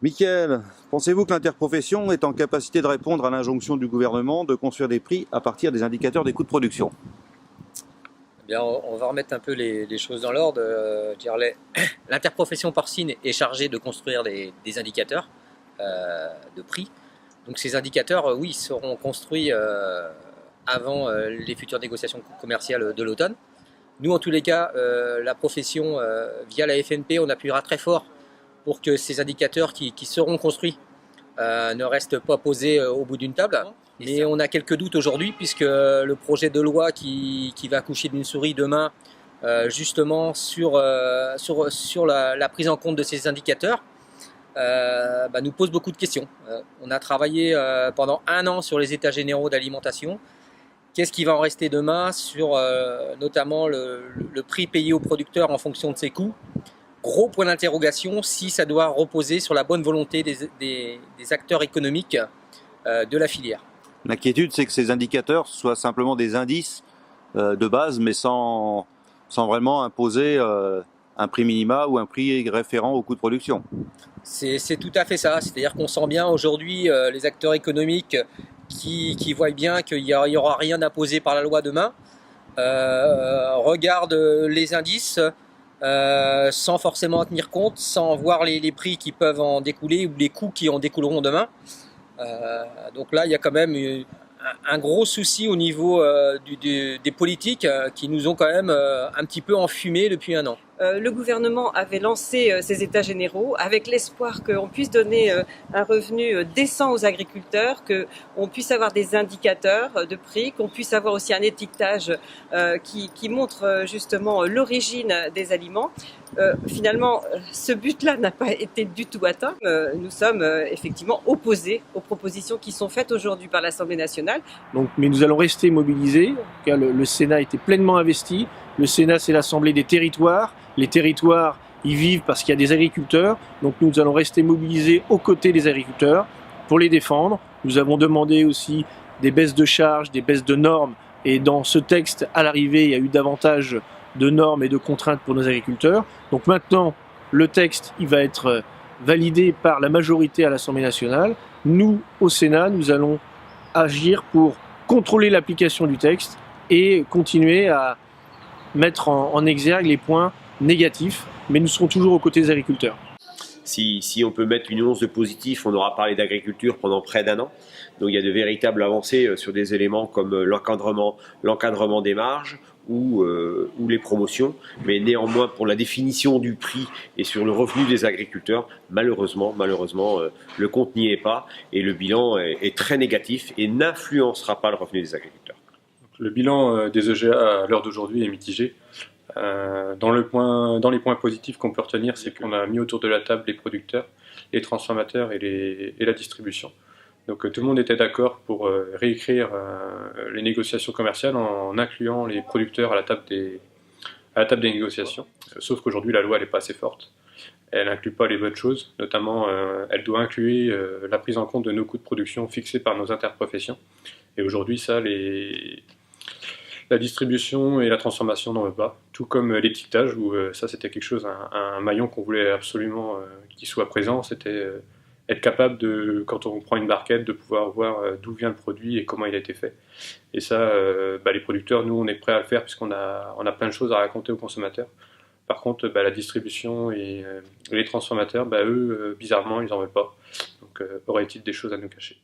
Mickaël, pensez-vous que l'interprofession est en capacité de répondre à l'injonction du gouvernement de construire des prix à partir des indicateurs des coûts de production? Eh bien, on va remettre un peu les choses dans l'ordre. L'interprofession porcine est chargée de construire des indicateurs de prix. Donc ces indicateurs, oui, seront construits avant les futures négociations commerciales de l'automne. Nous, en tous les cas, la profession, via la FNP, on appuiera très fort pour que ces indicateurs qui seront construits ne restent pas posés au bout d'une table. Mais on a quelques doutes aujourd'hui puisque le projet de loi qui va accoucher d'une souris demain, justement sur la prise en compte de ces indicateurs, nous pose beaucoup de questions. On a travaillé pendant 1 an sur les états généraux d'alimentation. Qu'est-ce qui va en rester demain sur notamment le prix payé aux producteurs en fonction de ses coûts? Gros point d'interrogation si ça doit reposer sur la bonne volonté des acteurs économiques de la filière. L'inquiétude, c'est que ces indicateurs soient simplement des indices de base, mais sans vraiment imposer un prix minima ou un prix référent au coût de production. C'est tout à fait ça. C'est-à-dire qu'on sent bien aujourd'hui les acteurs économiques qui voient bien qu'il n'y aura rien à poser par la loi demain, regardent les indices sans forcément en tenir compte, sans voir les prix qui peuvent en découler ou les coûts qui en découleront demain. Donc là, il y a quand même un gros souci au niveau des politiques qui nous ont quand même un petit peu enfumés depuis 1 an. Le gouvernement avait lancé ces états généraux avec l'espoir qu'on puisse donner un revenu décent aux agriculteurs, qu'on puisse avoir des indicateurs de prix, qu'on puisse avoir aussi un étiquetage qui montre justement l'origine des aliments. Finalement, ce but-là n'a pas été du tout atteint. Nous sommes effectivement opposés aux propositions qui sont faites aujourd'hui par l'Assemblée nationale. Mais nous allons rester mobilisés, car le Sénat était pleinement investi. Le Sénat, c'est l'Assemblée des territoires. Les territoires y vivent parce qu'il y a des agriculteurs. Donc nous allons rester mobilisés aux côtés des agriculteurs pour les défendre. Nous avons demandé aussi des baisses de charges, des baisses de normes. Et dans ce texte, à l'arrivée, il y a eu davantage de normes et de contraintes pour nos agriculteurs. Donc maintenant, le texte, il va être validé par la majorité à l'Assemblée nationale. Nous, au Sénat, nous allons agir pour contrôler l'application du texte et continuer à mettre en exergue les points négatifs, mais nous serons toujours aux côtés des agriculteurs. Si on peut mettre une once de positif, on aura parlé d'agriculture pendant près d'1 an. Donc il y a de véritables avancées sur des éléments comme l'encadrement des marges ou les promotions. Mais néanmoins, pour la définition du prix et sur le revenu des agriculteurs, malheureusement, le compte n'y est pas et le bilan est très négatif et n'influencera pas le revenu des agriculteurs. Le bilan des EGA à l'heure d'aujourd'hui est mitigé. Dans les points positifs qu'on peut retenir, c'est qu'on a mis autour de la table les producteurs, les transformateurs et la distribution. Donc tout le monde était d'accord pour réécrire les négociations commerciales en incluant les producteurs à la table des négociations. Sauf qu'aujourd'hui la loi n'est pas assez forte. Elle n'inclut pas les bonnes choses, notamment elle doit inclure la prise en compte de nos coûts de production fixés par nos interprofessions. Et aujourd'hui ça, la distribution et la transformation n'en veut pas, tout comme l'étiquetage, où ça c'était quelque chose, un maillon qu'on voulait absolument qu'il soit présent, c'était être capable de, quand on prend une barquette, de pouvoir voir d'où vient le produit et comment il a été fait. Et ça, les producteurs, nous on est prêts à le faire puisqu'on a plein de choses à raconter aux consommateurs. Par contre, la distribution et les transformateurs, eux, bizarrement, ils n'en veulent pas. Donc aurait-il des choses à nous cacher.